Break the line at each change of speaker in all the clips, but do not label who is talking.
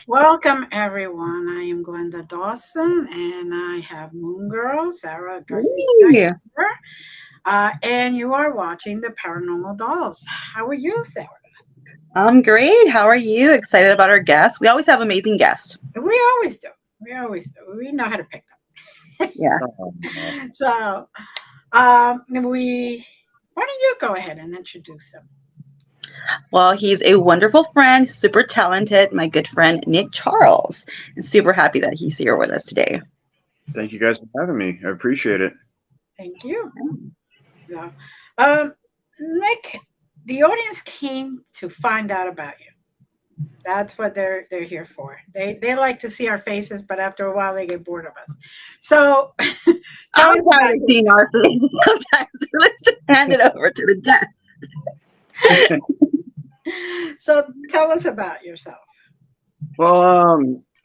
Welcome, everyone. I am Glenda Dawson, and I have Moon Girl, Sarah Garcia
Yeah.
here. And you are watching the Paranormal Dolls. How are you, Sarah?
I'm great. How are you? Excited about our guests? We always have amazing guests.
We always do. We always do. We know how to pick
Yeah.
them. So, why don't you go ahead and introduce them?
Well, he's a wonderful friend, super talented, my good friend Nick Charles. And super happy that he's here with us today.
Thank you guys for having me. I appreciate it.
Thank you. Yeah. Nick, the audience came to find out about you. That's what they're here for. They like to see our faces, but after a while they get bored of us. So tell
I'm
us
tired of seeing our faces sometimes. Let's just hand it over to the guest.
So tell us about yourself.
Well,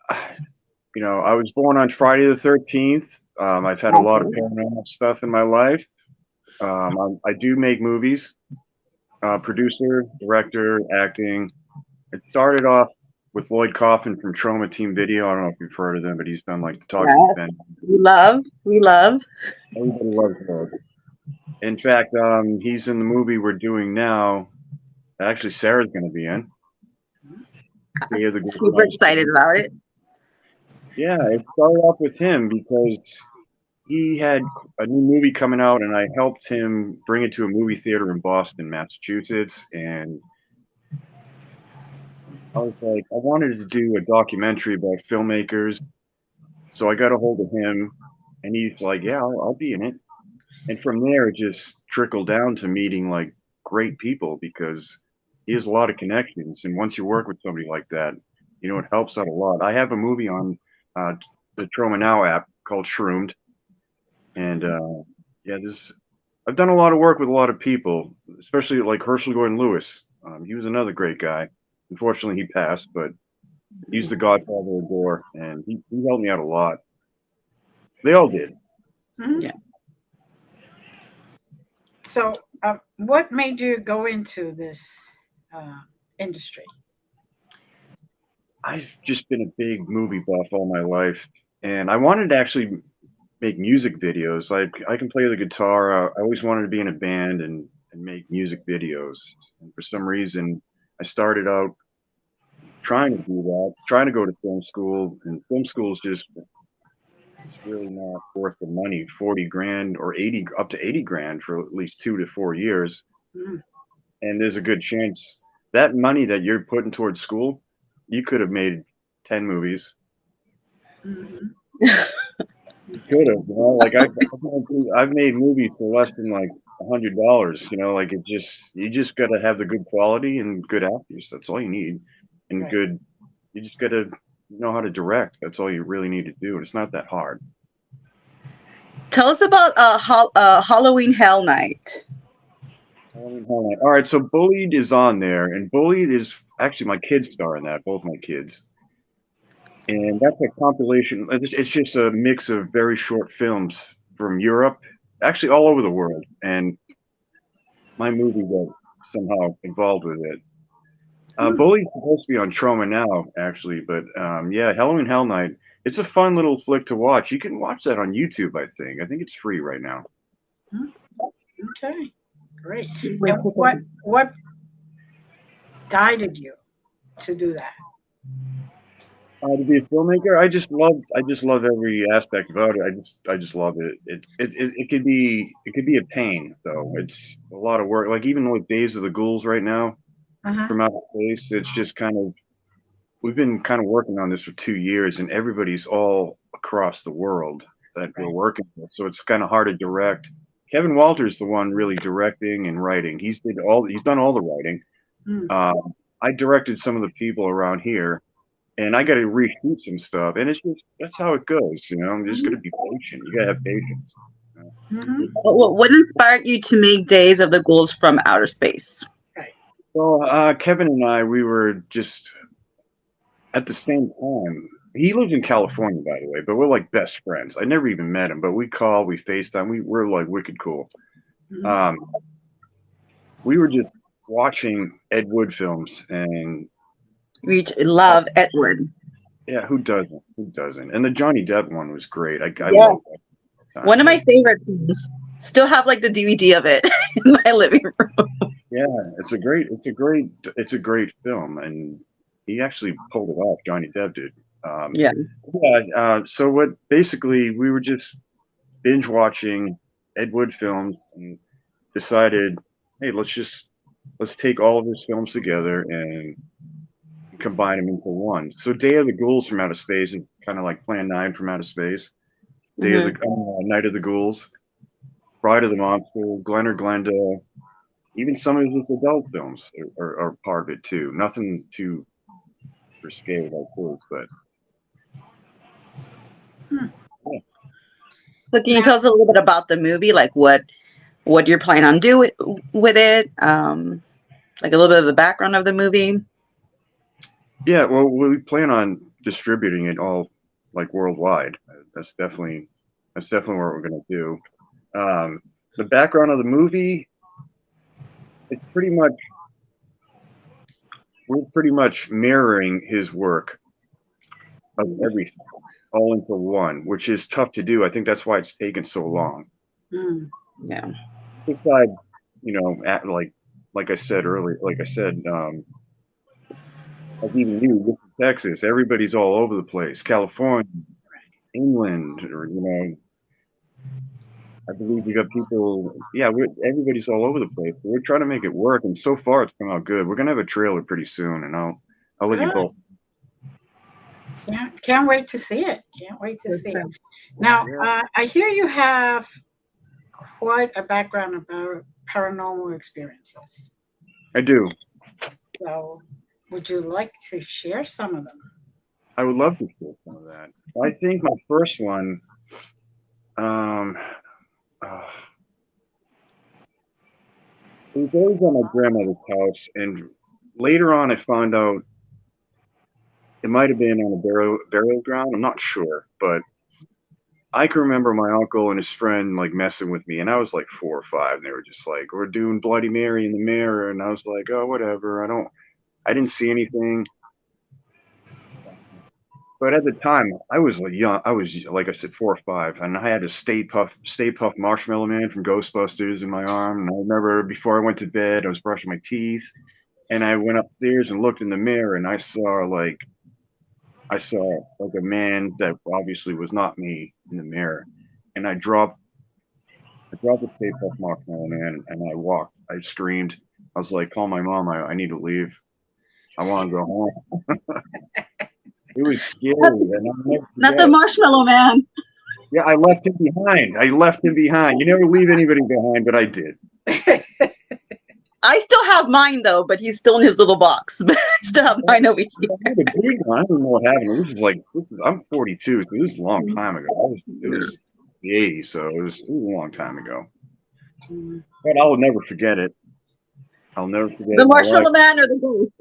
I was born on Friday the 13th. I've had a lot of paranormal stuff in my life. I do make movies, producer, director, acting. It started off with Lloyd Kaufman from Trauma Team Video. I don't know if you've heard of them, but he's done like the talking event.
We love.
Everybody loves Lloyd. In fact, he's in the movie we're doing now. Actually, Sarah's going to be in.
Super excited about it.
Yeah, it started off with him because he had a new movie coming out, and I helped him bring it to a movie theater in Boston, Massachusetts. And I was like, I wanted to do a documentary about filmmakers. So I got a hold of him, and he's like, yeah, I'll be in it. And from there, it just trickled down to meeting like great people because he has a lot of connections. And once you work with somebody like that, it helps out a lot. I have a movie on the Trauma Now app called Shroomed. And I've done a lot of work with a lot of people, especially like Herschel Gordon Lewis. He was another great guy. Unfortunately, he passed, but he's the godfather of gore, and he helped me out a lot. They all did.
Mm-hmm.
Yeah.
So, what made you go into this industry?
I've just been a big movie buff all my life, and I wanted to actually make music videos. Like I can play the guitar. I always wanted to be in a band and make music videos. And for some reason, I started out trying to do that, trying to go to film school, and film school is just it's really not worth the money. 40 grand or 80 up to 80 grand for at least 2 to 4 years.
Mm.
And there's a good chance that money that you're putting towards school, you could have made 10 movies.
Mm-hmm.
You could have, like I've made movies for less than like $100. Like you just got to have the good quality and good actors. That's all you need, and
Right.
You just got to know how to direct. That's all you really need to do. It's not that hard.
Tell us about Halloween Hell Night.
All right, so Bullied is on there, and Bullied is actually my kids star in that, both my kids. And that's a compilation. It's just a mix of very short films from Europe, actually all over the world. And my movie got somehow involved with it. Bully's supposed to be on Trauma Now, actually, but Halloween Hell Night. It's a fun little flick to watch. You can watch that on YouTube, I think. I think it's free right now.
Okay, great. And what guided you to do that?
To be a filmmaker, I just love every aspect about it. I just love it. It could be a pain though. It's a lot of work. Like even with Days of the Ghouls right now from Outer Space, it's just we've been kind of working on this for 2 years, and everybody's all across the world that we're working with. So it's kind of hard to direct. Kevin Walter's the one really directing and writing. He's done all the writing. I directed some of the people around here. And I got to reshoot some stuff, and that's how it goes. I'm just going to be patient. You got to have patience.
What inspired you to make Days of the Ghouls from Outer Space?
Well, Kevin and I, we were just at the same time. He lives in California, by the way, but we're like best friends. I never even met him, but we call, we FaceTime, we're like wicked cool.
Mhm.
Um, we were just watching Ed Wood films, and
We love Edward.
yeah, who doesn't? Who doesn't? And the Johnny Depp one was great. I
Yeah,
love that
one
time.
of my favorite films. Still have like the DVD of it in my living room.
Yeah, it's a great film, and he actually pulled it off. Johnny Depp did. Um,
Yeah.
yeah. So what? Basically, we were just binge watching Ed Wood films and decided, hey, let's take all of his films together and combine them into one. So Day of the Ghouls from Outer Space is kind of like Plan 9 from Outer Space.
Hmm.
Night of the Ghouls, Bride of the Monster, Glen or Glenda, even some of his adult films are part of it too. Nothing too risque like his, but
Hmm.
yeah.
So can you
Now,
tell us a little bit about the movie, like what you're planning on doing with it? Like a little bit of the background of the movie.
Yeah, well, we plan on distributing it all like worldwide. That's definitely what we're gonna do. Um, the background of the movie, it's pretty much we're pretty much mirroring his work of everything all into one, which is tough to do. I think that's why it's taken so long.
mm,
Yeah.
Besides, like I said earlier, like even you, this is Texas, everybody's all over the place. California, England, or I believe we got people. Yeah, everybody's all over the place. We're trying to make it work, and so far it's come out good. We're gonna have a trailer pretty soon, and I'll let you
good.
both.
Can't wait to see it. Can't wait to
That's
see it.
true.
Now,
Yeah,
I hear you have quite a background about paranormal experiences.
I do.
So, would you like to share some of them?
I would love to share some of that. I think my first one, um, uh, it was always at my grandmother's house, and later on I found out it might have been on a burial ground. I'm not sure, but I can remember my uncle and his friend like messing with me, and I was like 4 or 5, and they were just like, "We're doing Bloody Mary in the mirror," and I was like, "Oh, whatever. I didn't see anything." But at the time, I was like young. I was like I said, 4 or 5, and I had a Stay Puft Marshmallow Man from Ghostbusters in my arm. And I remember before I went to bed, I was brushing my teeth, and I went upstairs and looked in the mirror, and I saw like a man that obviously was not me in the mirror, and I dropped the Stay Puft Marshmallow Man, and I walked. I screamed. I was like, "Call my mom. I need to leave. I want to go home." It was scary, and I'll never
Not the
forget.
Marshmallow Man.
Yeah, I left him behind. I left him behind. You never leave anybody behind, but I did.
I still have mine though, but he's still in his little box. But I still have mine over here.
I had a big one. I don't know what happened. I'm 42, so this is a long time ago. It was the 80s, so it was a long time ago.
Mm.
But I'll never forget it. I'll never forget it
The
in my life.
Marshmallow Man or the Ghost?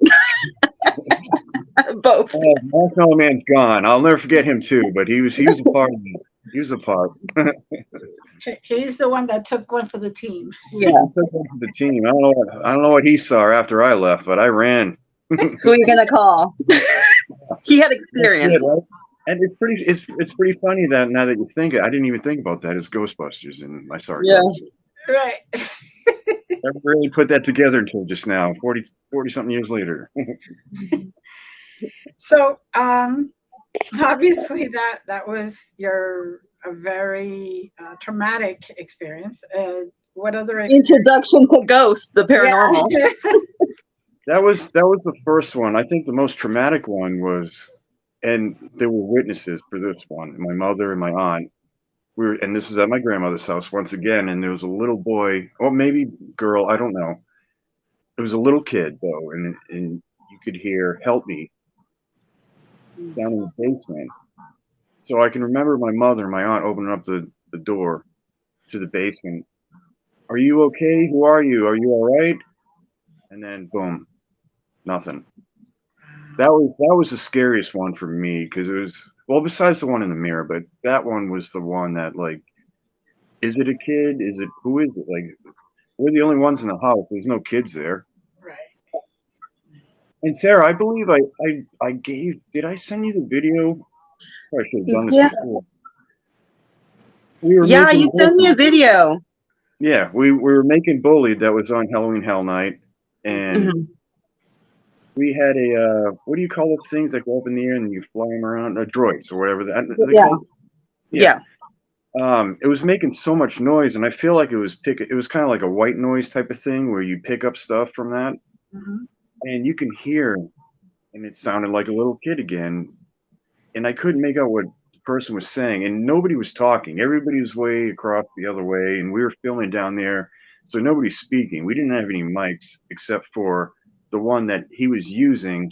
Both.
Marshmallow Man's gone. I'll never forget him too. But he was a part of it. He was a part.
He's the one that took one for the team.
Yeah.
He took one for the team. I don't know what he saw after I left, but I ran.
Who are you gonna call? He had
That's it,
experience.
right? And it's pretty funny that now that you think it, I didn't even think about that as Ghostbusters, and I saw a
Yeah.
ghost.
Right.
Never really put that together until just now, 40 something years later.
So, obviously that was your a very traumatic experience. What other experience?
Introduction to ghosts, the paranormal.
Yeah.
That was the first one. I think the most traumatic one was, and there were witnesses for this one. My mother and my aunt. And this was at my grandmother's house once again, and there was a little boy, or maybe girl, I don't know. It was a little kid though, and you could hear "Help me" down in the basement. So I can remember my mother and my aunt opening up the door to the basement. Are you okay? Who are you? Are you all right? And then boom, nothing. That was the scariest one for me because it was, well, besides the one in the mirror, but that one was the one that, like, is it a kid? Is it, who is it? Like, we're the only ones in the house. There's no kids there.
Right.
And Sarah, I believe I gave, did I send you the video? I should have done this
Yeah.
before. We were
Yeah,
making
you sent me a video.
Yeah, we were making Bullied, that was on Halloween Hell Night, and
Hmm.
we had a what do you call those things that go up in the air and you fly them around? Droids or whatever they
Yeah.
called. Yeah.
Yeah.
It was making so much noise, and I feel like it was kind of like a white noise type of thing where you pick up stuff from that,
Mhm.
and you can hear, and it sounded like a little kid again, and I couldn't make out what the person was saying, and nobody was talking. Everybody was way across the other way, and we were filming down there, so nobody's speaking. We didn't have any mics except for the one that he was using.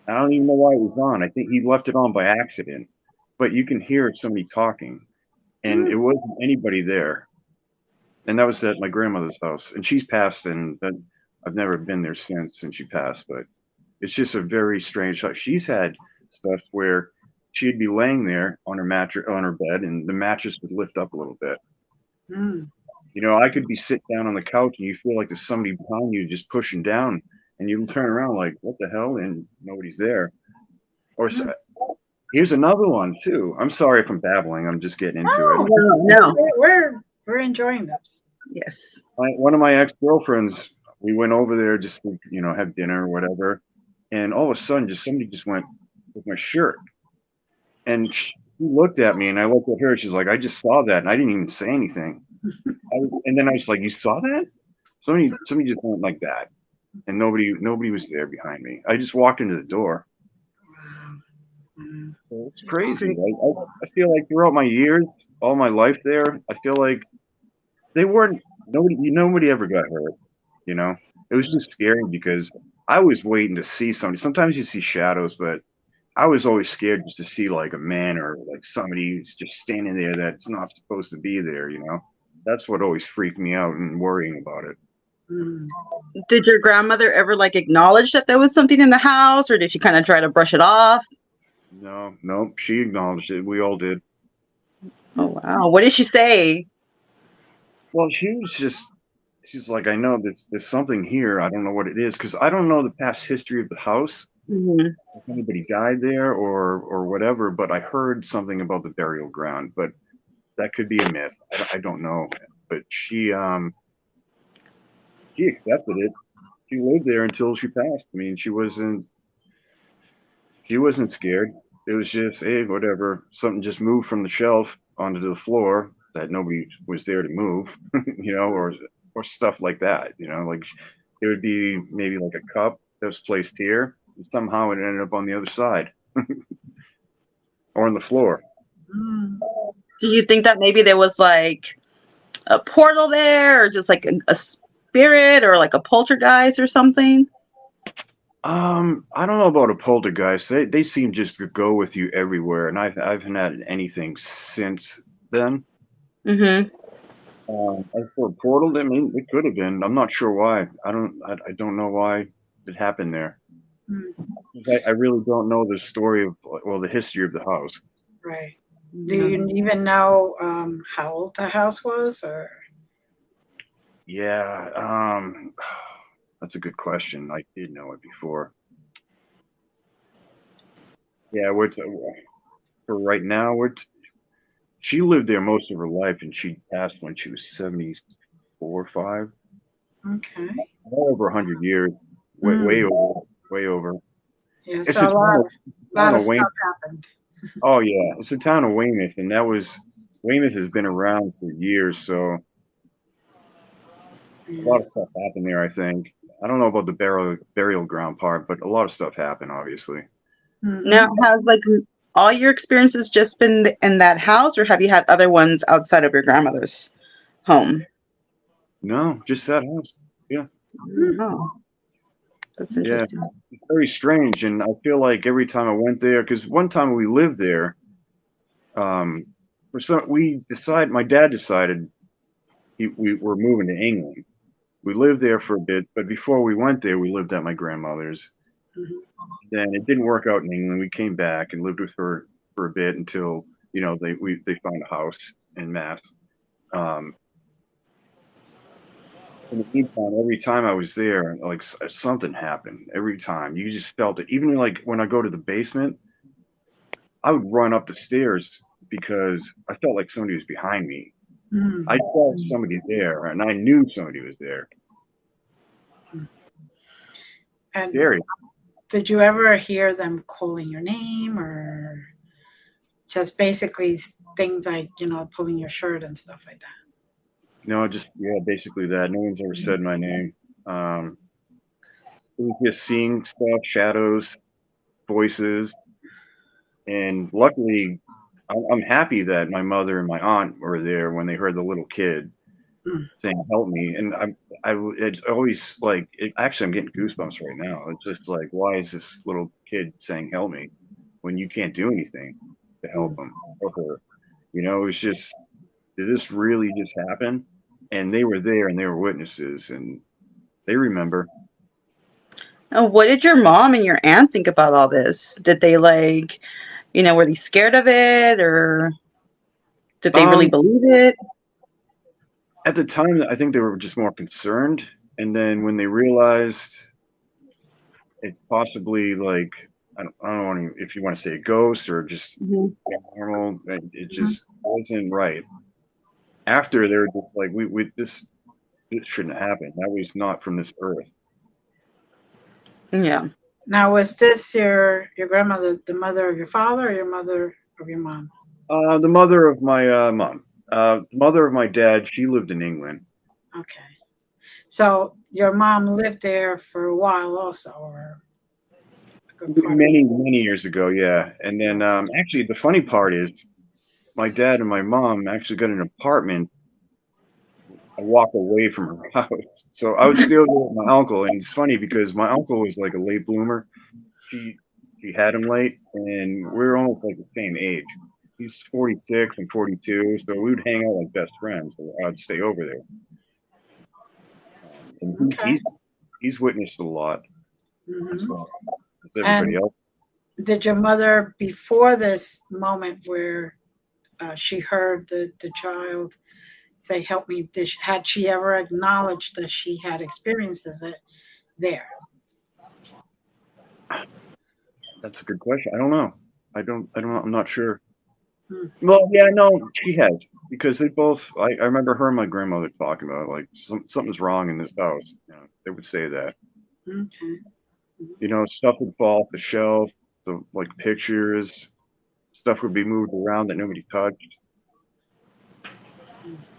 I don't even know why it was on. I think he left it on by accident, but you can hear somebody talking, and it
Mm.
wasn't anybody there. And that was at my grandmother's house, and she's passed, and that, I've never been there since she passed. But it's just a very strange house. She's had stuff where she'd be laying there on her mattress on her bed, and the mattress would lift up a little bit.
Mm.
You know, I could be sitting down on the couch, and you feel like there's somebody behind you just pushing down, and you turn around like, "What the hell?" And nobody's there. Or
Mm.
here's another one too. I'm sorry if I'm babbling. I'm just getting into it.
No,
No, no.
we're enjoying this.
Yes.
One of my ex-girlfriends, we went over there just to, have dinner or whatever, and all of a sudden, just somebody just went with my shirt, and she looked at me, and I looked at her. She's like, "I just saw that, and I didn't even say anything." And then I was like, "You saw that?" Somebody just went like that, and nobody was there behind me. I just walked into the door.
Wow. Mm.
So it's
It's
crazy.
pretty.
I feel like throughout my years, all my life there, I feel like they weren't nobody ever got hurt. You know, it was just scary because I was waiting to see somebody. Sometimes you see shadows, but I was always scared just to see like a man or like somebody who's just standing there that's not supposed to be there. That's what always freaked me out and worrying about it.
Mm.
Did your grandmother ever like acknowledge that there was something in the house, or did she kind of try to brush it off?
No, no, she acknowledged it. We all did.
Oh wow. What did she say?
Well, she's like, I know there's something here. I don't know what it is because I don't know the past history of the house.
Hmm.
If anybody died there or whatever, but I heard something about the burial ground. But that could be a myth. I don't know. But she accepted it. She lived there until she passed. I mean, she wasn't scared. It was just, hey, whatever. Something just moved from the shelf onto the floor that nobody was there to move, or stuff like that. Like it would be maybe like a cup that was placed here, and somehow it ended up on the other side or on the floor.
Mm.
Do you think that maybe there was like a portal there, or just like a spirit, or like a poltergeist or something?
I don't know about a poltergeist. They seem just to go with you everywhere, and I haven't had anything since then.
Mm-hmm.
As for a portal, I mean, it could have been. I'm not sure why. I don't know why it happened there.
Mm.
I really don't know the story of, well, the history of the house.
Right. Do you even know how old the house was, or?
Yeah, that's a good question. I did know it before. Yeah, for right now, she lived there most of her life, and she passed when she was 74, 5.
Okay.
Well over 100 years, way
Mm.
over, way over.
Yeah.
It's
So
a
a lot
town
of
town
lot of
of
stuff
Wayne.
happened.
Oh yeah, it's a town of Weymouth, and Weymouth has been around for years, so a
Yeah.
lot of stuff happened there. I think. I don't know about the burial ground part, but a lot of stuff happened, obviously.
Now,
Hmm.
has like all your experiences just been in that house, or have you had other ones outside of your grandmother's home?
No, just that house. Yeah,
Oh, that's
yeah,
interesting.
it's very strange, and I feel like every time I went there, because one time we lived there, um, for some my dad decided we were moving to England. We lived there for a bit, but before we went there, we lived at my grandmother's.
Mhm.
Then it didn't work out in England. We came back and lived with her for a bit until they found a house in Mass. Um, in the meantime, every time I was there, like something happened. Every time you just felt it. Even like when I go to the basement, I would run up the stairs because I felt like somebody was behind me. I
Mm.
felt somebody there, and I knew somebody was there.
And
Scary.
did you ever hear them calling your name or just basically things like, pulling your shirt and stuff like that?
No, just yeah, basically that. No one's ever said my name. Um, it was just seeing stuff, shadows, voices, and luckily, I'm happy that my mother and my aunt were there when they heard the little kid
Mm.
saying "help me," and it's always like actually I'm getting goosebumps right now. It's just like why is this little kid saying "help me" when you can't do anything to help
Mm.
him or her? It was just did this really just happen? And they were there and they were witnesses and they remember.
And what did your mom and your aunt think about all this? Did they like, were they scared of it or did they really
Um,
believe it?
at the time, I think they were just more concerned, and then when they realized it's possibly like I don't want to if you want to say a ghost or just
Mhm.
paranormal, it
Mhm.
just wasn't right. After they were just like, we this shouldn't happen. That was not from this earth.
Yeah.
Now, was this your grandmother, the mother of your father, or your mother of your mom?
The mother of my mom, the mother of my dad, she lived in England
Okay. So your mom lived there for a while also, or a good part of
many years ago. Yeah, and then actually the funny part is my dad and my mom actually got an apartment a walk away from her house. So I would still go with my uncle, and it's funny because my uncle was like a late bloomer. She she had him late, and we are almost like the same age. He's 46 and 42, so we would hang out like best friends. So I'd stay over there, and
Okay.
he's witnessed a lot as
Hmm.
well as everybody
And
else.
did your mother, before this moment where she heard the child say, "Help me," had she ever acknowledged that she had experiences it there?
That's a good question. I don't know. I don't know. I'm not sure.
Hmm.
Well, yeah, no, she has because they both. I remember her and my grandmother talking about like something's wrong in this house. They would say that.
Okay.
Stuff would fall off the shelf, the like pictures, stuff would be moved around that nobody touched.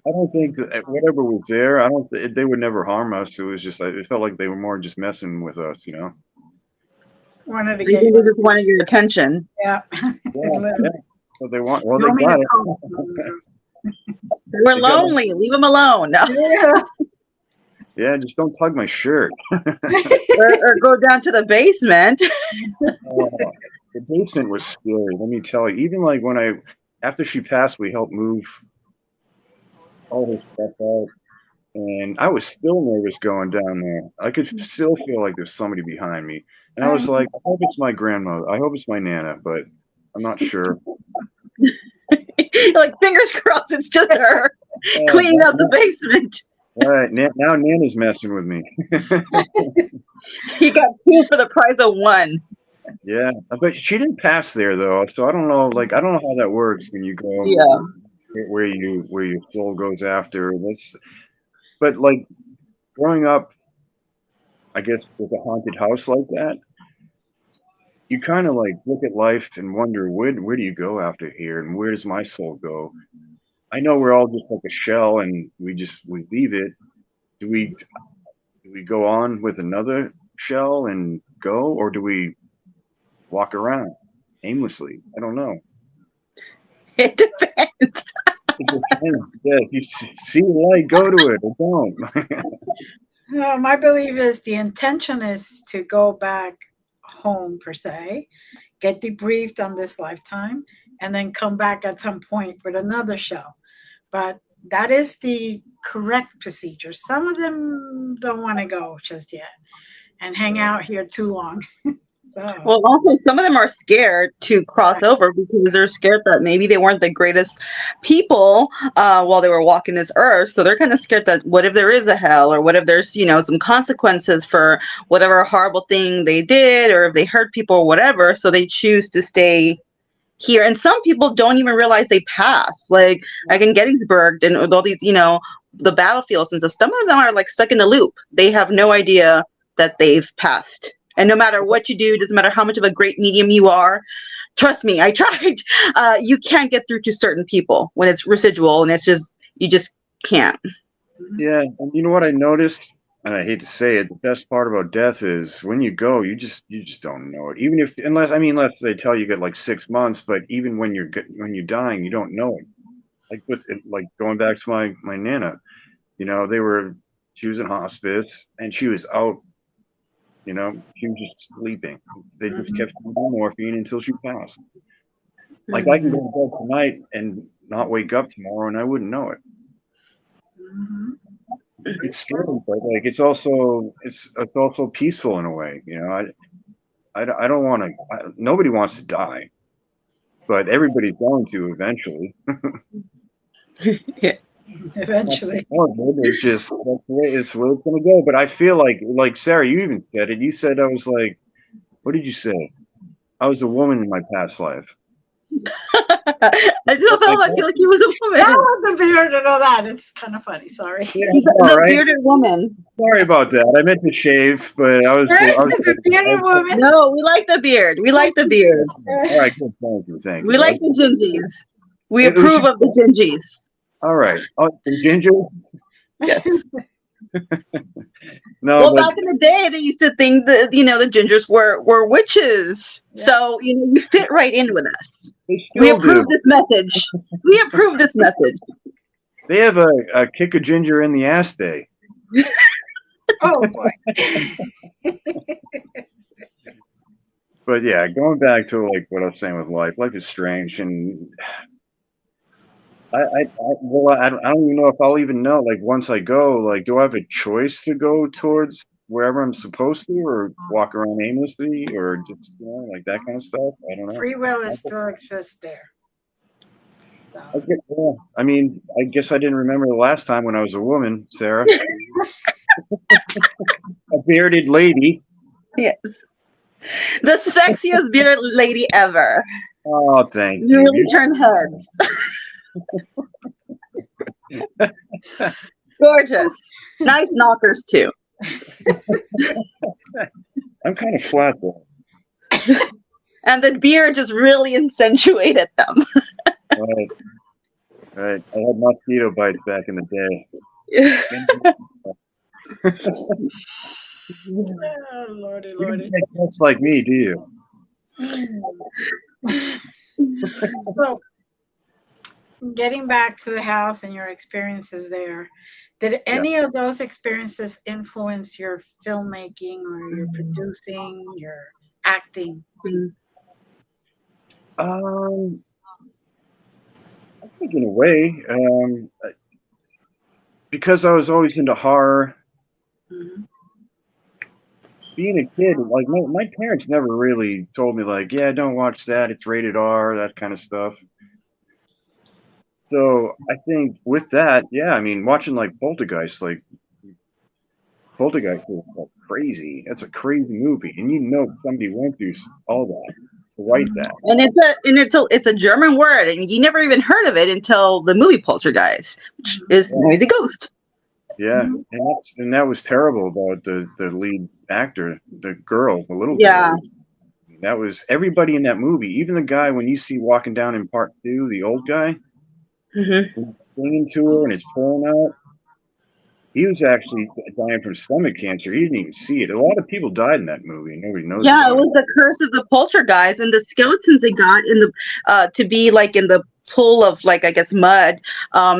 I don't think that whatever was there, I don't. They would never harm us. It was just, it felt like they were more just messing with us.
Wanted to
So you
get
think
you.
they just wanted your attention?
Yeah.
Yeah, yeah.
Literally.
What they want, well,
You
they
want me to
got it.
coach?
They were
They got my,
lonely. Leave them alone. No.
Yeah.
yeah. Just don't tug my shirt.
Or go down to the basement.
Oh, the basement was scary. Let me tell you. Even like when after she passed, we helped move all her stuff out. And I was still nervous going down there. I could still feel like there's somebody behind me. And I was like, I hope it's my grandmother. I hope it's my Nana, but I'm not sure.
Like fingers crossed, it's just her
Yeah,
cleaning out the basement.
all right, now Nana's messing with me.
You got two for the price of one.
Yeah, but she didn't pass there though, so I don't know. Like, I don't know how that works when you go
Yeah.
where your soul goes after this. But like growing up, I guess with a haunted house like that, you kind of like look at life and wonder where do you go after here, and where does my soul go? I know we're all just like a shell, and we leave it. Do we go on with another shell and go, or do we walk around aimlessly? I don't know.
It depends.
It depends. Yeah, if you see a light, go to it, or don't.
My belief is the intention is to go back home, per se, get debriefed on this lifetime, and then come back at some point with another show. But that is the correct procedure. Some of them don't want to go just yet and hang
Yeah.
out here too long. So,
Well, also some of them are scared to cross over because they're scared that maybe they weren't the greatest people while they were walking this earth. So they're kind of scared that what if there is a hell, or what if there's some consequences for whatever horrible thing they did, or if they hurt people or whatever. So they choose to stay here. And some people don't even realize they passed. Like in Gettysburg and with all these the battlefields and stuff. Some of them are like stuck in the loop. They have no idea that they've passed. And no matter what you do, doesn't matter how much of a great medium you are, trust me, I tried. You can't get through to certain people when it's residual, and you just can't.
Yeah, and you know what I noticed, and I hate to say it, the best part about death is when you go, you just don't know it. Even if unless they tell you get like 6 months, but even when you're dying, you don't know it. Like going back to my nana, she was in hospice and she was out. She was just sleeping. They just kept giving her morphine until she passed. Like I can go to bed tonight and not wake up tomorrow, and I wouldn't know it.
mhm.
It's scary, but like it's also peaceful in a way. I don't want to. Nobody wants to die, but everybody's going to eventually.
Yeah.
Eventually.
It's just that's the way it's going to go. But I feel like Sarah, you even said it. You said I was like, what did you say? I was a woman in my past life.
I still felt
Like,
like he was a
That
woman.
was the beard and all that. It's kind of funny. Sorry.
yeah, all
The
right.
bearded woman.
Sorry about that. I meant to shave, but
The bearded woman.
No, we like the beard. We like the beard.
all right. Good. Thank
We
you.
like the gingies. We
It was
approve
just,
of the gingies.
all right. Oh, the ginger?
Yes.
No,
Well,
but
back in the day, they used to think that the gingers were witches.
Yeah.
So you fit right in with us.
they
We
still
approve
do.
this message. We approve this message.
They have a kick a ginger in the ass day.
Oh boy.
But yeah, going back to like what I was saying with life. Life is strange, and I don't even know if I'll even know. Like once I go, like, do I have a choice to go towards wherever I'm supposed to, or walk around aimlessly, or just like that kind of stuff? I don't know.
Free will is still exists there.
I,
So
get, yeah. I mean, I guess I didn't remember the last time when I was a woman, Sarah, a bearded lady.
Yes. The sexiest bearded lady ever.
Oh, thank
You really
you.
turn heads. Gorgeous. Nice knockers too.
I'm kind of flat though.
And the beard just really accentuated them.
Right, right. I had mosquito bites back in the day.
oh, lordy,
You don't
lordy.
take pets like me, do you?
So getting back to the house and your experiences there, did
Yeah.
any of those experiences influence your filmmaking or your producing, your acting?
Um, I think in a way, because I was always into horror.
Mhm.
Being a kid, like my parents never really told me like, yeah, don't watch that. It's rated R, that kind of stuff. So I think with that, yeah, I mean, watching like Poltergeist is like crazy. That's a crazy movie, and somebody went through all that to write that.
And it's a German word, and you never even heard of it until the movie Poltergeist, which is
Yeah,
noisy ghost.
yeah,
Mhm.
and that was terrible about the lead actor, the girl, the little
Yeah.
girl. That was everybody in that movie, even the guy when you see walking down in part two, the old guy
Hmm.
singing to her and it's pouring out. He was actually dying from stomach cancer. He didn't even see it. A lot of people died in that movie, and nobody knows
Yeah, it
about it.
was the curse of the poltergeist, and the skeletons they got in the to be like in the pool of like I guess mud.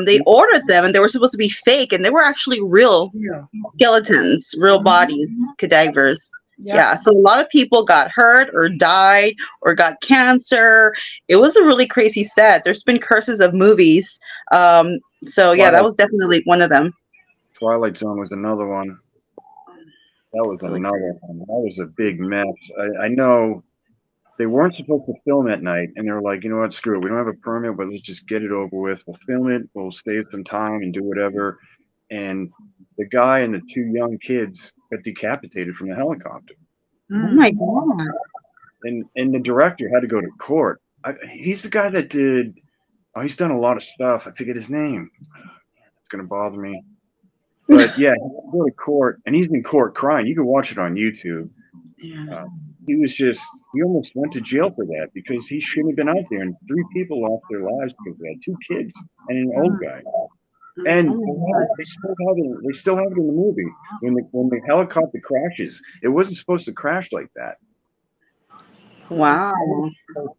They ordered them, and they were supposed to be fake, and they were actually real
Yeah.
skeletons, real bodies, cadavers.
Yep.
Yeah, so a lot of people got hurt or died or got cancer. It was a really crazy set. There's been curses of movies. So yeah, that
Twilight,
was definitely one of them.
Twilight Zone was another one. That was
Really
another one. That was a big mess. I know they weren't supposed to film at night, and they were like, you know what, screw it. We don't have a permit, but let's just get it over with. We'll film it. We'll save some time and do whatever. And the guy and the two young kids got decapitated from the helicopter,
Oh
Mm.
my god.
and the director had to go to court. He's the guy that did. Oh, he's done a lot of stuff. I forget his name. It's gonna bother me. But yeah, he had to go to court, and he's in court crying. You can watch it on YouTube.
Yeah.
Uh, he almost went to jail for that because he shouldn't have been out there. And three people lost their lives because of that. Two kids and an old
Mm.
guy.
Mm.
And
Oh my god.
they still have it in the movie when the helicopter crashes. It wasn't supposed to crash like that.
Wow.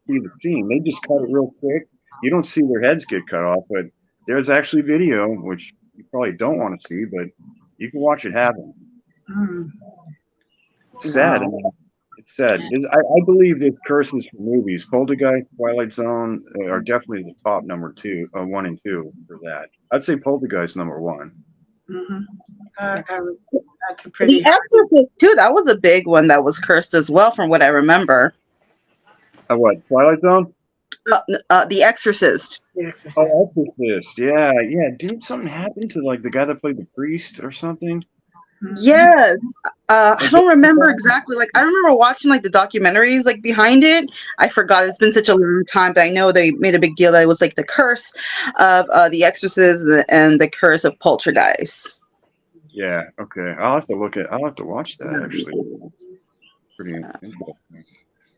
See the scene. They just cut it real quick. You don't see their heads get cut off, but there's actually video, which you probably don't want to see, but you can watch it happen.
Mm.
It's sad. I
Wow.
mean, it's sad. I believe that curses for movies, Poltergeist, Twilight Zone are definitely the top number two, one and two for that. I'd say Poltergeist number one.
Mm-hmm. That's a
The
pretty
Exorcist too. That was a big one that was cursed as well, from what I remember.
What, Twilight Zone?
The Exorcist.
The Exorcist.
Oh, Exorcist. Yeah, yeah. Didn't something happen to like the guy that played the priest or something?
Mm-hmm.
Yes. I
Like,
don't remember exactly. Like I remember watching like the documentaries like behind it. I forgot. It's been such a long time, but I know they made a big deal that it was like the curse of the Exorcist and the curse of Poltergeist.
yeah. Okay. I'll have to watch that actually. Pretty interesting.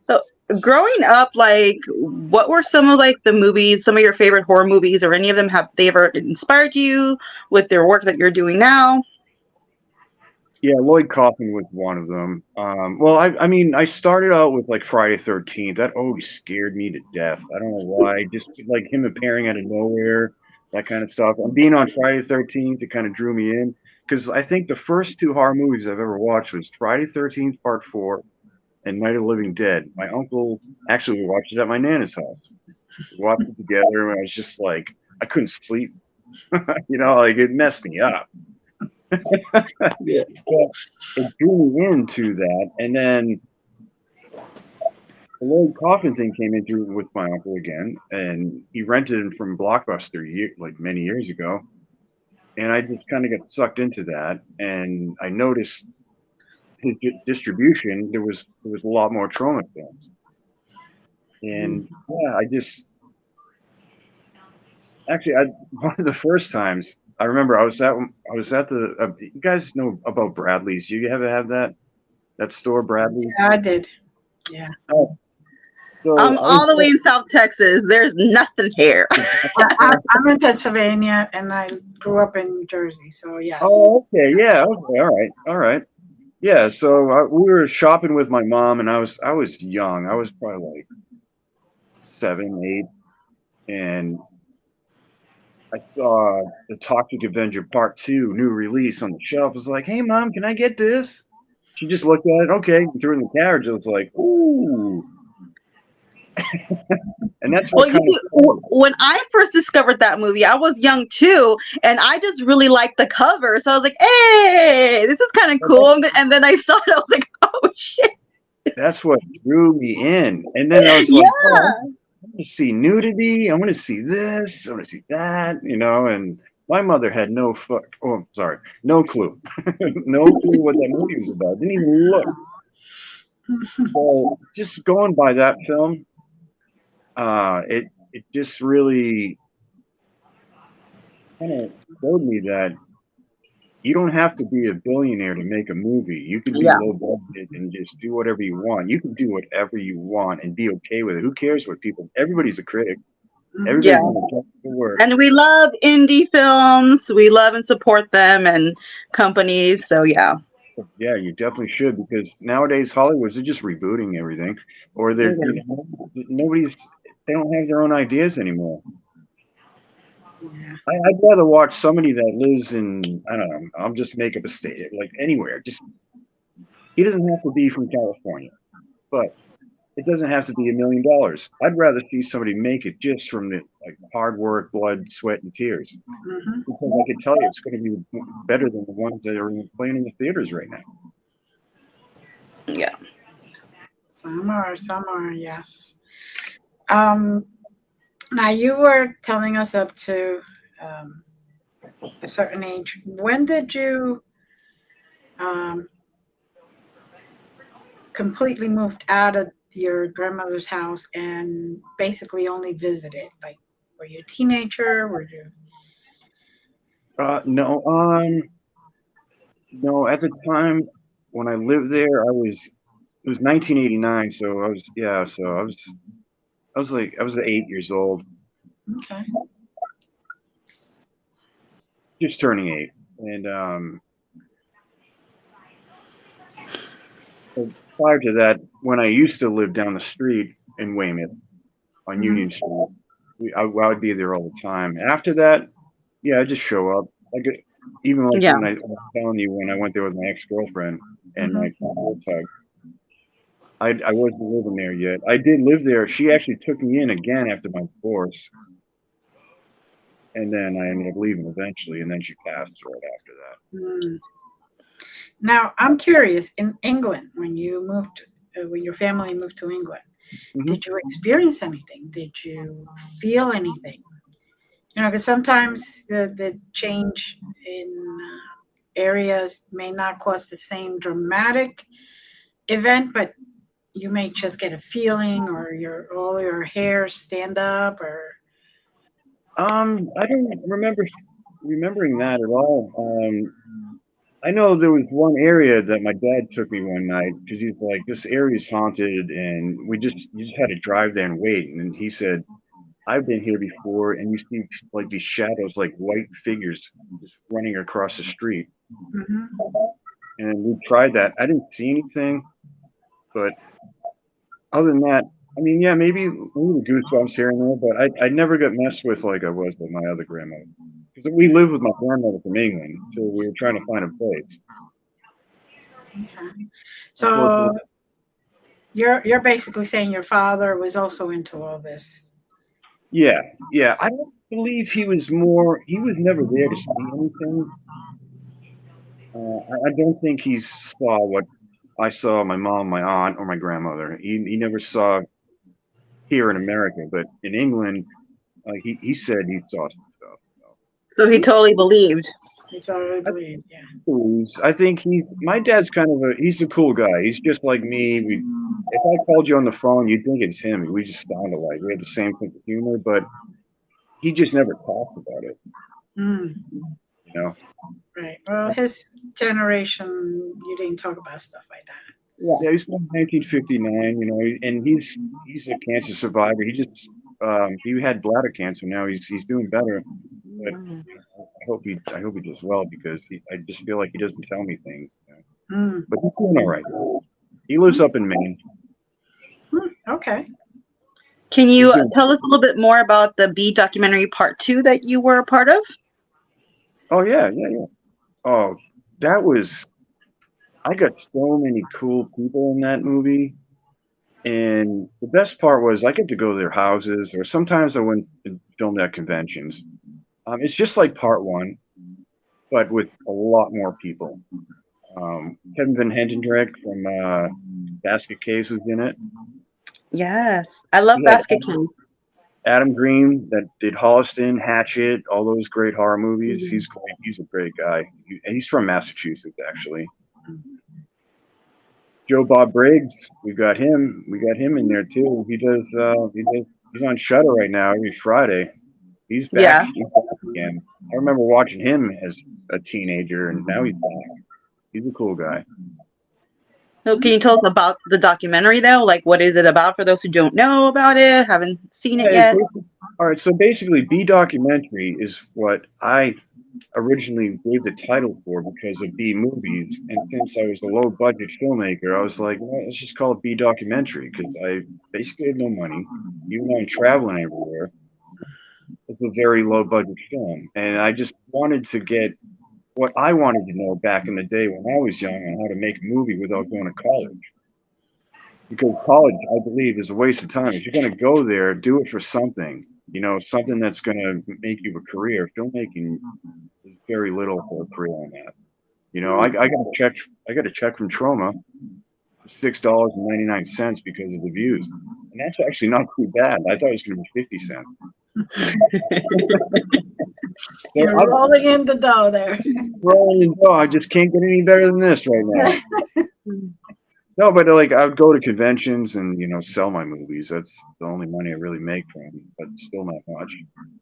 So growing up, like what were some of like the movies, some of your favorite horror movies, or any of them have they ever inspired you with their work that you're doing now?
Yeah, Lloyd Kaufman was one of them. Well, I mean, I started out with like Friday 13th. That always scared me to death. I don't know why. Just like him appearing out of nowhere, that kind of stuff. And being on Friday 13th, it kind of drew me in because I think the first two horror movies I've ever watched was Friday 13th Part 4 and Night of the Living Dead. My uncle actually watched it at my nana's house. We watched it together, and I was just like, I couldn't sleep. Like it messed me up.
Yeah.
But it drew me into that, and then the Lloyd Kaufman thing came into with my uncle again, and he rented it from Blockbuster like many years ago, and I just kind of got sucked into that, and I noticed his distribution. There was a lot more trauma films,
Mm.
and yeah, I just actually one of the first times I remember I was at the you guys know about Bradley's. You ever have that store Bradley's?
Yeah, I did. Yeah.
Oh, so
I'm
I
all the way
was
in South Texas. There's nothing here.
I'm in Pennsylvania and I grew up in Jersey. So, yes.
Oh, okay, yeah, okay, all right, all right, yeah. So we were shopping with my mom, and I was young. I was probably like 7, 8, and I saw the Toxic Avenger Part Two new release on the shelf. I was like, "Hey, mom, can I get this?" She just looked at it. Okay, and threw it in the carriage. I was like, "Ooh," and that's
Well,
what
you
kind
see,
of.
when I first discovered that movie, I was young too, and I just really liked the cover. So I was like, "Hey, this is kind of cool." And then I saw it, I was like, "Oh shit!"
That's what drew me in. And then I was like, "Oh,
Yeah.
I'm going to see nudity. I'm going to see this. I'm going to see that." And my mother had no fuck. Oh, I'm sorry, no clue, no clue what that movie was about. Didn't even look. So just going by that film, it just really kind of showed me that you don't have to be a billionaire to make a movie. You can be
Yeah.
low budget and just do whatever you want. You can do whatever you want and be okay with it. Who cares what people? Everybody's a critic.
Mhm.
Yeah.
Everybody's going to judge the work.
And we love indie films. We love and support them and companies. So yeah.
Yeah, you definitely should because nowadays Hollywood's they're just rebooting everything, or nobody's they don't have their own ideas anymore.
Yeah.
I'd rather watch somebody that lives in I don't know. I'll just make up a state like anywhere. Just he doesn't have to be from California, but it doesn't have to be $1 million. I'd rather see somebody make it just from the like hard work, blood, sweat, and tears
Mhm.
because I can tell you it's going to be better than the ones that are playing in the theaters right now.
Yeah.
Some are, yes. Um, Now you were telling us up to um, a certain age. When did you um, completely moved out of your grandmother's house and basically only visited? Like, were you a teenager? Were you?
No, no. At the time when I lived there, it was 1989, so I was yeah, so I was 8 years old,
Okay.
just turning 8, and so prior to that, when I used to live down the street in Weymouth on
Hmm.
Union Street, I would be there all the time. After that, yeah, I just show up. I get even like
Yeah.
when I was telling you when I went there with my ex girlfriend and
Hmm.
my old tug. I wasn't living there yet. I did live there. She actually took me in again after my divorce, and then I ended up leaving eventually, and then she passed right after that.
Mm. Now I'm curious. In England, when you moved, when your family moved to England,
Hmm.
did you experience anything? Did you feel anything? You know, because sometimes the change in areas may not cause the same dramatic event, but you may just get a feeling, or your all your hairs stand up, or
I don't remembering that at all. I know there was one area that my dad took me one night because he's like, "This area is haunted," and we just you just had to drive there and wait. And he said, "I've been here before, and you see like these shadows, like white figures, just running across the street."
mhm.
And we tried that. I didn't see anything, but other than that, I mean, yeah, maybe the goosebumps here and there, but I never got messed with like I was with my other grandmother. Because we lived with my grandmother from England, so we were trying to find a place.
Okay. So
Unfortunately,
you're basically saying your father was also into all this.
yeah, yeah. I don't believe he was more. He was never there to see anything. I don't think he saw what I saw my mom, my aunt, or my grandmother. He never saw here in America, but in England, he said he saw some stuff. So.
So he totally believed.
You totally believe, yeah.
I think my dad's kind of he's a cool guy. He's just like me. If I called you on the phone, you'd think it's him. We just sound alike. We have the same sense of humor, but he just never talked about it,
Mm,
you know?
right. Well, his generation, you didn't talk about stuff like that.
Yeah, he's from 1959, and he's a cancer survivor. He had bladder cancer. Now he's doing better, but I hope he does well because I just feel like he doesn't tell me things.
Mm,
But he's doing all right. He lives up in Maine.
okay.
Can
He's
you
doing.
tell us a little bit more about the Bee documentary part two that you were a part of?
Oh yeah, yeah, yeah. Oh, that was. I got so many cool people in that movie, and the best part was I get to go to their houses, or sometimes I went and filmed at conventions. It's just like part one, but with a lot more people. Kevin Van Hendendrick from Basket Case was in it.
Yes. I love
We had
Basket Case.
Adam Green that did Holliston, Hatchet, all those great horror movies. He's great. He's a great guy. And he's from Massachusetts, actually. Joe Bob Briggs, we got him. We got him in there too. He's on Shutter right now every Friday. He's back.
Yeah.
He's back again. I remember watching him as a teenager, and now he's back. He's a cool guy.
So can you tell us about the documentary though? Like what is it about for those who don't know about it, haven't seen it
Yeah,
yet?
all right. So basically, B documentary is what I originally gave the title for because of B movies, and since I was a low budget filmmaker, I was like, well, let's just call it B documentary because I basically had no money, even though I'm traveling everywhere. It's a very low budget film, and I just wanted to get what I wanted to know back in the day when I was young on how to make a movie without going to college. Because college, I believe, is a waste of time. If you're going to go there, do it for something. Something that's going to make you a career. Filmmaking is very little for a career on that. I got a check. I got a check from Trauma $6.99 because of the views, and that's actually not too bad. I thought it was going to be 50 cents. So
You're rolling in the dough there.
I just can't get any better than this right now. No, but like I would go to conventions and sell my movies. That's the only money I really make from them, but still not much.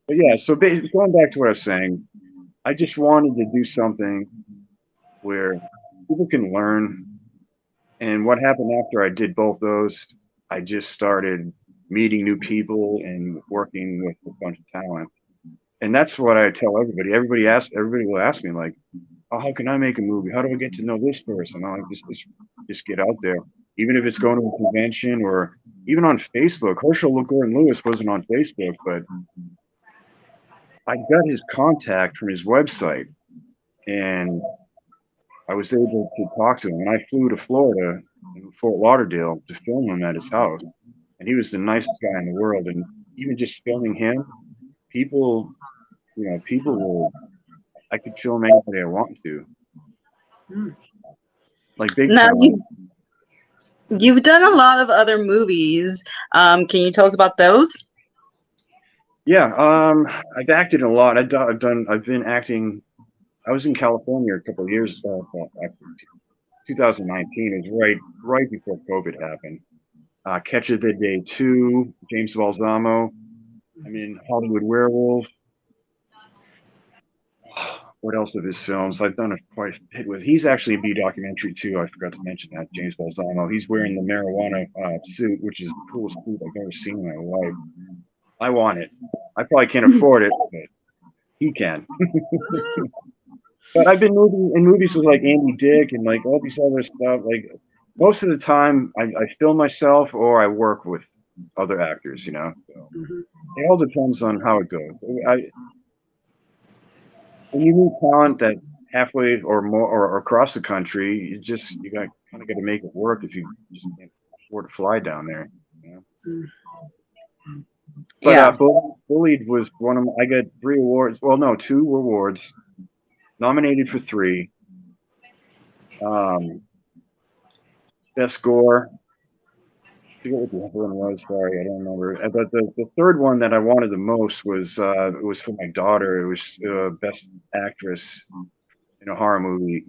But yeah, so going back to what I was saying, I just wanted to do something where people can learn. And what happened after I did both those, I just started meeting new people and working with a bunch of talent. And that's what I tell everybody. Everybody will ask me like, "Oh, how can I make a movie? How do I get to know this person?" I'm like, just get out there. Even if it's going to a convention or even on Facebook. Herschel Gordon Lewis wasn't on Facebook, but I got his contact from his website, and I was able to talk to him. And I flew to Florida, in Fort Lauderdale, to film him at his house. And he was the nicest guy in the world. And even just filming him, people, people will. I could film anybody I want to,
Mm.
like big
Now
time.
you've done a lot of other movies. Can you tell us about those?
Yeah, I've acted a lot. I've been acting. I was in California a couple of years after 2019. It was right before COVID happened. Catch of the Day 2, James Balsamo. I mean, Hollywood Werewolf. What else of his films? I've done quite a bit with. He's actually a B documentary too. I forgot to mention that. James Balsamo. He's wearing the marijuana suit, which is the coolest suit I've ever seen in my life. I want it. I probably can't afford it, but he can. But I've been in movies with like Andy Dick and like all these other stuff. Like most of the time, I film myself or I work with other actors. So
Mhm.
it all depends on how it goes. When you meet talent that halfway or more or across the country, you got kind of got to make it work if you just can't afford to fly down there. You know?
Mm.
But
Yeah.
Bullied was one of them. I got 3 awards. Well, no, 2 awards. Nominated for 3. Um, Best score. I forget what the other one was. Sorry, I don't remember. But the third one that I wanted the most was it was for my daughter. It was best actress in a horror movie,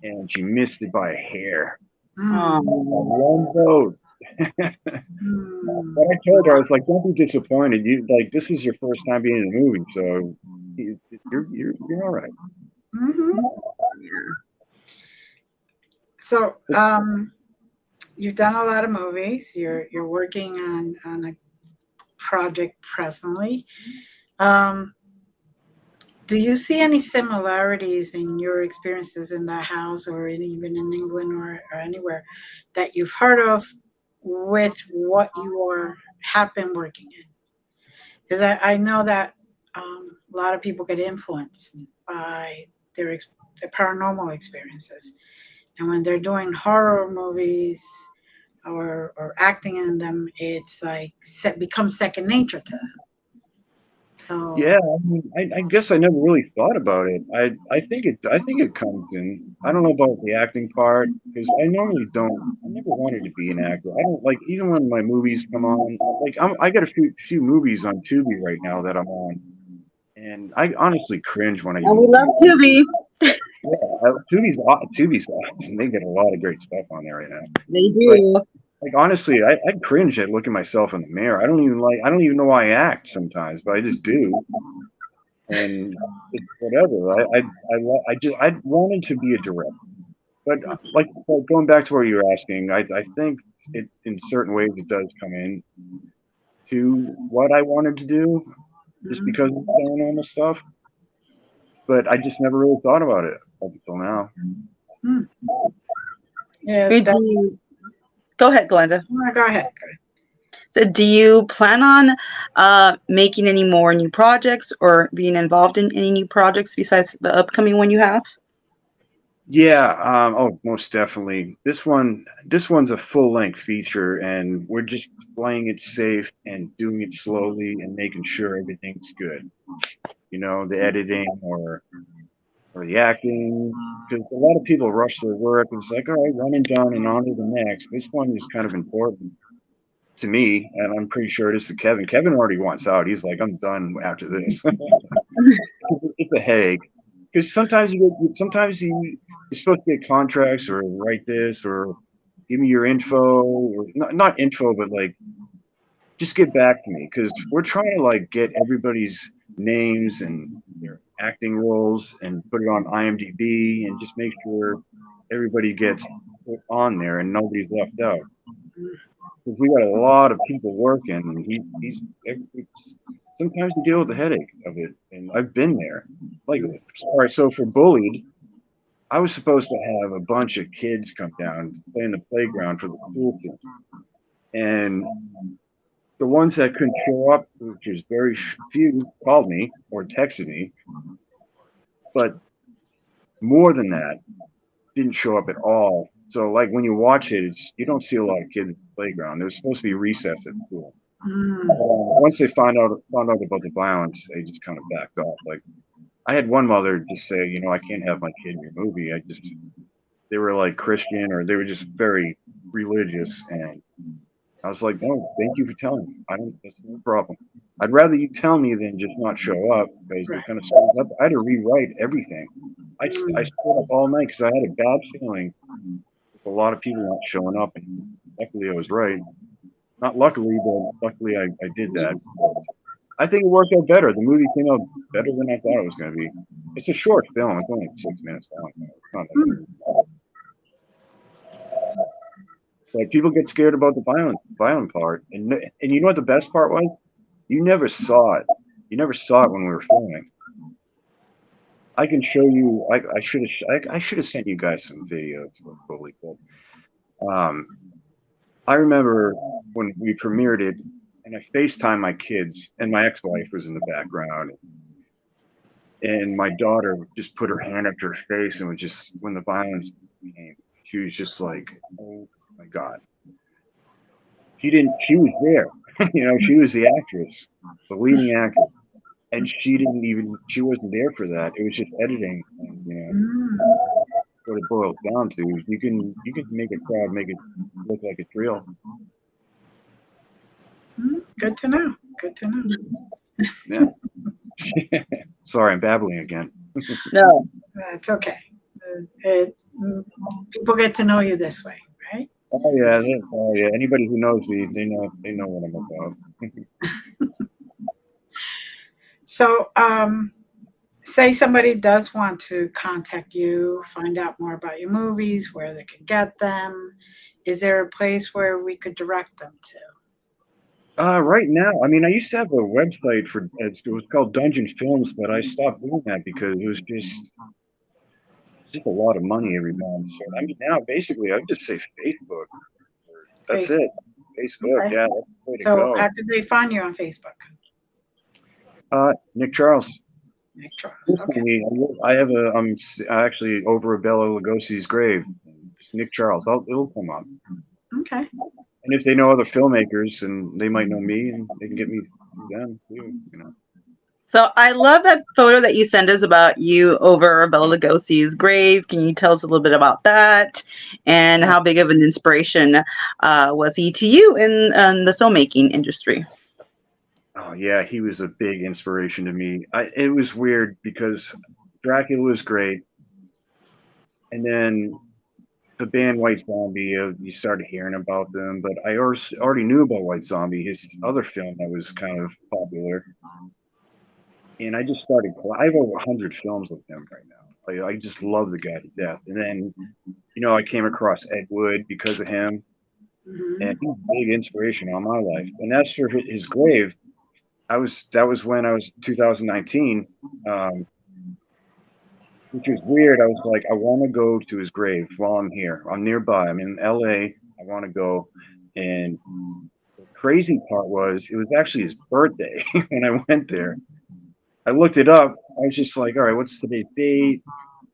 and she missed it by a hair.
Um,
One vote.
Mm.
But I told her, I was like, "Don't be disappointed. You like this is your first time being in a movie, so you're all right."
Mhm. So, you've done a lot of movies. You're working on a project presently. Um, do you see any similarities in your experiences in that house, or even in England, or anywhere that you've heard of with what have been working in? Because I know that a lot of people get influenced by their paranormal experiences, and when they're doing horror movies or acting in them, it's like becomes second nature to them. So,
Yeah, I mean, I guess I never really thought about it. I think it comes in. I don't know about the acting part because I normally don't. I never wanted to be an actor. I don't like even when my movies come on. Like I got a few movies on Tubi right now that I'm on, and I honestly cringe when I
and
even
we love
think.
Tubi.
Yeah, Tubi's awesome. They get a lot of great stuff on there right now.
They
But
do.
like honestly, I cringe at looking myself in the mirror. I don't even know why I act sometimes, but I just do. And it's whatever. I wanted to be a director, but like going back to what you were asking, I think it in certain ways it does come in to what I wanted to do just
mhm.
because of paranormal stuff. But I just never really thought about it up until now.
Hmm. Yeah,
Do
that.
you, go ahead, Glenda.
Oh, go ahead.
So do you plan on making any more new projects or being involved in any new projects besides the upcoming one you have?
Yeah, oh, most definitely. This one's a full length feature, and we're just playing it safe and doing it slowly and making sure everything's good. The editing or the acting, because a lot of people rush their work and it's like, all right, one and done and on to the next. This one is kind of important to me, and I'm pretty sure it is to Kevin. Kevin already wants out. He's like, I'm done after this. It's a headache because sometimes you're supposed to get contracts or write this or give me your info or not info, but like just get back to me because we're trying to like get everybody's names and their acting roles and put it on IMDb and just make sure everybody gets put on there and nobody's left out. Because we got a lot of people working, and sometimes you deal with the headache of it, and I've been there. Like, all right, so for Bullied, I was supposed to have a bunch of kids come down to play in the playground for the school film, and the ones that couldn't show up, which is very few, called me or texted me, but more than that, didn't show up at all. So, like when you watch it, you don't see a lot of kids at the playground. There's supposed to be recess at school.
Mm,
Once they found out about the violence, they just kind of backed off. Like I had one mother just say, I can't have my kid in your movie. They were like Christian or they were just very religious, and I was like, no, thank you for telling me. I don't. That's no problem. I'd rather you tell me than just not show up because it
right.
kind of screws up. I had to rewrite everything. I
Mm,
stayed up all night because I had a bad feeling with a lot of people not showing up, and luckily I was right. Not luckily, but luckily I did that. I think it worked out better. The movie came out better than I thought it was going to be. It's a short film. It's only 6 minutes long. It's not like,
mm.
but people get scared about the violent part. And you know what the best part was? You never saw it. You never saw it when we were filming. I can show you. I should have sent you guys some videos of Bully. But I remember when we premiered it, and I FaceTime my kids, and my ex-wife was in the background, and my daughter just put her hand up to her face and was just when the violence came, she was just like, "Oh my God!" She didn't. She was there, She was the actress, the leading actress, and she didn't even. She wasn't there for that. It was just editing, and
Mm,
what it boils down to is you can make a crowd make it look like it's real.
good to know. Good to know.
Yeah. Sorry, I'm babbling again.
No.
That's okay. People get to know you this way, right?
Oh yeah, oh yeah. Anybody who knows me, they know what I'm about.
So, say somebody does want to contact you, find out more about your movies, where they can get them. Is there a place where we could direct them to?
Right now, I mean, I used to have a website it was called Dungeon Films, but I stopped doing that because it was just a lot of money every month. So I mean, now basically, I would just say Facebook. That's
Facebook.
it. Facebook,
Okay.
yeah, that's the way to
So,
go.
how did they find you on Facebook?
Nick Charles.
Nick Charles. Okay.
Personally, I have actually over Bela Lugosi's grave. Just Nick Charles. It'll come up.
Okay.
And if they know other filmmakers, and they might know me, and they can get me through them too.
So I love that photo that you sent us about you over Bela Lugosi's grave. Can you tell us a little bit about that, and how big of an inspiration was he to you in the filmmaking industry?
Oh yeah, he was a big inspiration to me. It was weird because Dracula was great, and then the band White Zombie, you started hearing about them, but I already knew about White Zombie, his other film that was kind of popular, and I just started. I have over 100 films with him right now. I just love the guy to death. And then, I came across Ed Wood because of him,
Hmm.
and he's a big inspiration on my life. And that's for his grave. That was when I was 2019, which was weird. I was like, I want to go to his grave while I'm here. I'm nearby. I'm in LA. I want to go. And the crazy part was, it was actually his birthday when I went there. I looked it up. I was just like, all right, what's today's date?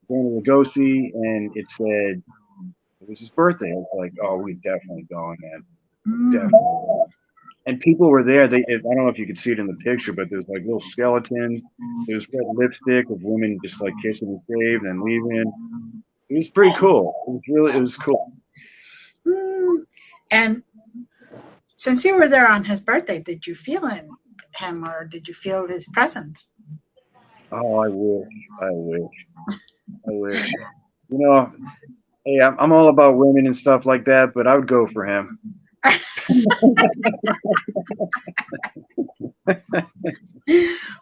Going to Lugosi, and it said it was his birthday. I was like, oh, we definitely going, man.
Mm,
Definitely. and people were there. I don't know if you could see it in the picture, but there's like little skeletons. There's red lipstick of women just like kissing the grave and then leaving. It was pretty cool. It was cool.
Mm. And since you were there on his birthday, did you feel him or did you feel his presence?
Oh, I wish. You know, hey, I'm all about women and stuff like that, but I would go for him.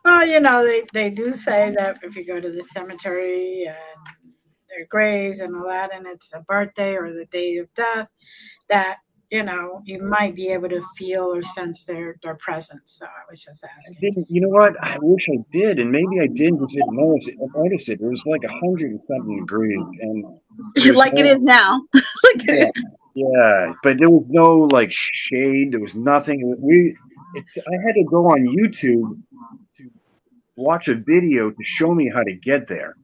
Well, they do say that if you go to the cemetery and their graves and all that, and it's a birthday or the day of death, that you might be able to feel or sense their presence. So I was just
I
asking.
didn't. You know what? I wish I did, and maybe I didn't just didn't notice it. It was like 100 and something degrees, and there was
Like it
no.
is now. Like it
Yeah,
is.
yeah, but there was no like shade. There was nothing. I had to go on YouTube to watch a video to show me how to get there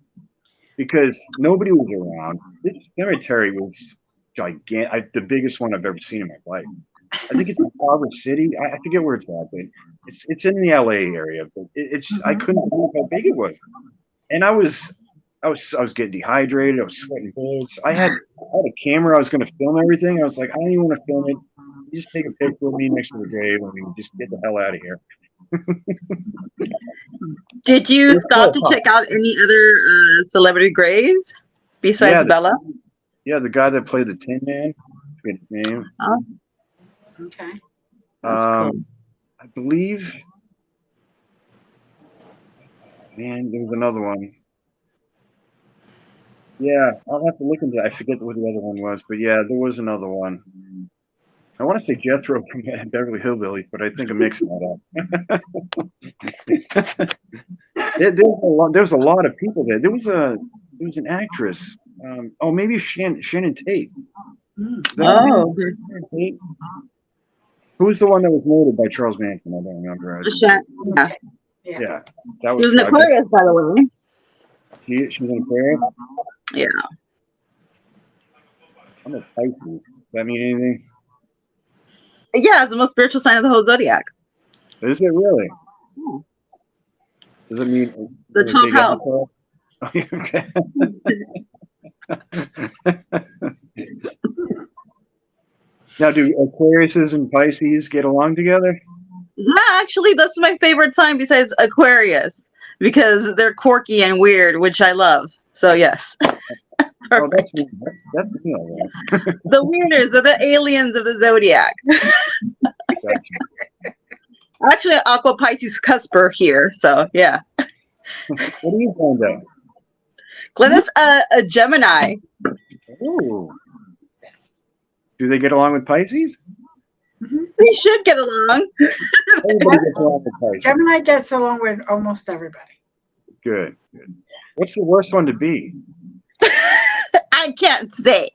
because nobody was around. This cemetery was gigantic, the biggest one I've ever seen in my life. I think it's in Culver City. I forget where it's at, but it's in the LA area. But I
Mhm.
couldn't believe how big it was, and I was getting dehydrated. I was sweating bullets. I had a camera. I was going to film everything. I was like, I don't even want to film it. You just take a picture of me next to the grave and we can just get the hell out of here.
Did
It
you
was
stop
so
to
hot.
check out any other celebrity graves
Yeah,
besides Bella?
the guy that played the Tin Man, I forget his name.
Oh,
Okay.
that's cool.
I believe, man, there was another one. Yeah, I'll have to look into. I forget what the other one was, but yeah, there was another one. I want to say Jethro from Beverly Hillbillies, but I think I'm mixing that up. There was a lot of people there. There was an actress. Oh, maybe Shannon Tate.
Mm.
Is that her name?
Oh,
Shannon Tate? Who was the one that was murdered by Charles Manson? I don't remember.
Yeah.
Okay. Yeah.
Yeah, that
She
was
was an
her.
Aquarius, by the way.
She's in Aquarius.
Yeah.
I'm a Pisces. Does that mean anything?
Yeah, it's the most spiritual sign of the whole zodiac.
Is it really?
Hmm.
Does it mean
The
you're a
12th
big
house.
Avatar? Okay. Now, do Aquariuses and Pisces get along together?
Yeah, actually, that's my favorite sign besides Aquarius because they're quirky and weird, which I love. So, yes.
Oh, that's
Perfect.
me. That's me. All
The weirders are the aliens of the zodiac.
right. Gotcha.
Actually, Aqua Pisces cusper here. So, yeah.
What do you find out?
Glenda's a Gemini.
Ooh,
Yes.
do they get along with Pisces?
Mhm.
We should get along.
Everybody gets along with Pisces.
Gemini gets along with almost everybody.
Good. Good. What's the worst one to be?
I can't say.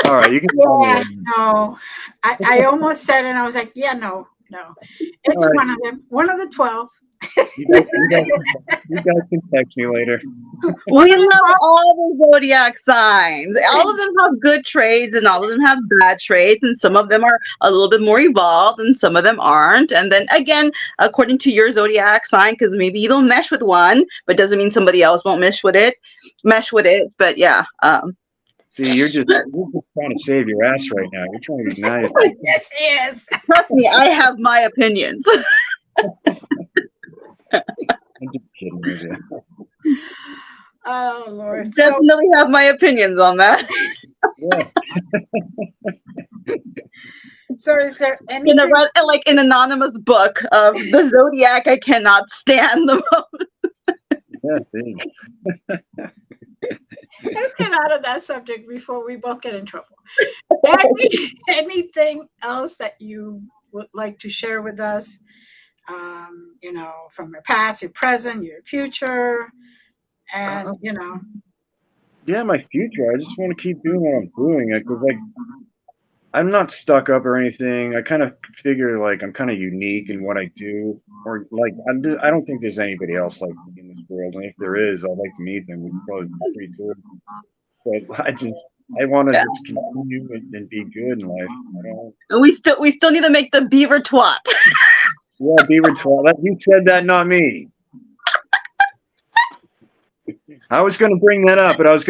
All right, you can tell me
Yeah,
that.
no. I almost said it and I was like, yeah, no, no.
All
It's
right,
one of them, one of the 12.
you guys can text me later.
One
We
of the
love
12.
all the zodiac signs. All of them have good traits and all of them have bad traits, and some of them are a little bit more evolved and some of them aren't. And then again, according to your zodiac sign, because maybe you don't mesh with one, but doesn't mean somebody else won't mesh with it. But yeah,
See, you're just trying to save your ass right now. You're trying to be nice.
Yes, she is.
trust me, I have my opinions.
I'm just kidding with you.
Oh, Lord.
Definitely have my opinions on that.
Yeah.
So is there
In a
anything?
like an anonymous book of the zodiac I cannot stand the most.
Yeah. See.
Let's get out of that subject before we both get in trouble. Anything else that you would like to share with us? From your past, your present, your future, and
Uh, yeah, my future. I just want to keep doing what I'm doing because, like, I'm not stuck up or anything. I kind of figure like I'm kind of unique in what I do, or like I don't think there's anybody else like me in this world. And if there is, I'd like to meet them. We'd probably be pretty cool. But I just I want to
Yeah.
just continue and be good in life. I don't.
And we still need to make the beaver twat.
Yeah, Beaver 12. You said that, not me. I was going to bring that up, but I was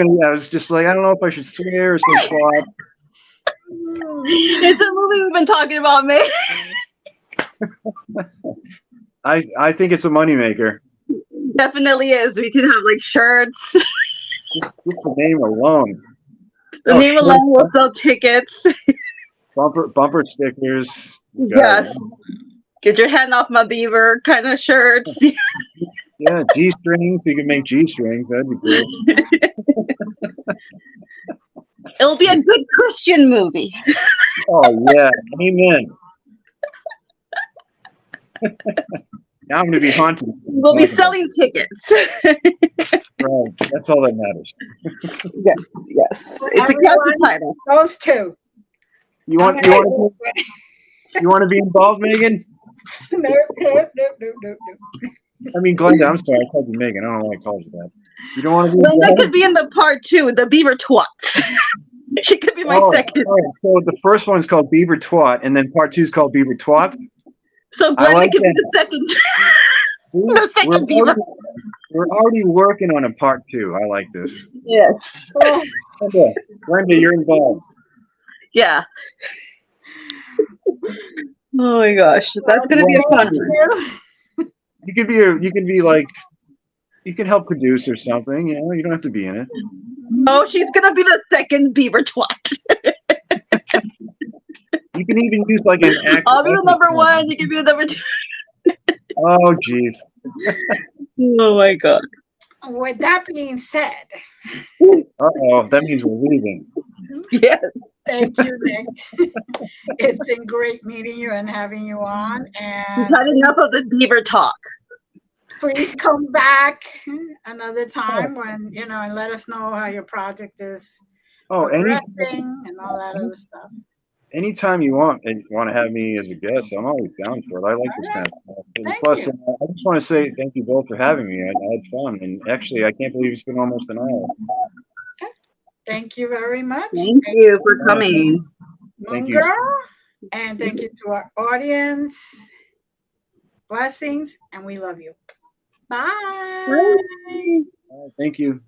just like, I don't know if I should swear or say twat.
It's a movie we've been talking about, man.
I think it's a moneymaker.
Definitely is. We can have like shirts.
Just the name alone.
The
Oh,
name alone will sell tickets.
bumper stickers.
Yes. Get your hand off my beaver kind of shirts.
Yeah, G strings. You can make G strings. That'd be cool.
It'll be a good Christian movie.
Oh yeah, amen. Now I'm going to be haunted.
We'll be selling tickets.
Right, that's all that matters.
Yes, yes. It's a catchy title.
Those two.
You want to be involved, Megan?
No.
I mean, Glenda. I'm sorry, I called you Megan. I don't know why I called you that. You don't want to be
Linda
involved?
could be in the part 2, the beaver twats. She could be my second.
All right. So the first one's called Beaver Twat, and then part 2 is called Beaver Twat.
So Glenda could be the second. The second beaver.
We're already working on a part 2. I like this.
Yes.
Glenda, you're involved.
Yeah. Oh my gosh, that's gonna be a fun one.
You can be like, you can help produce or something. You know, you don't have to be in it.
Oh, she's gonna be the second beaver twat.
You can even use like an actor.
I'll be the number 1. You can be the number 2.
Oh, jeez.
Oh my god.
With that being said,
Uh-oh, that means we're leaving.
Yes.
thank you, Nick. It's been great meeting you and having you on.
We've
And
had enough of the beaver talk.
please come back another time when, and let us know how your project is progressing and all that other stuff.
Anytime you want to have me as a guest, I'm always down for it. I like this kind of stuff. And plus, I just want to say thank you both for having me. I had fun, and actually, I can't believe it's been almost an hour.
Thank you very much.
Thank you for coming.
Thank
Moon
you.
Girl. And thank you to our audience. Blessings, and we love you. Bye.
Thank you.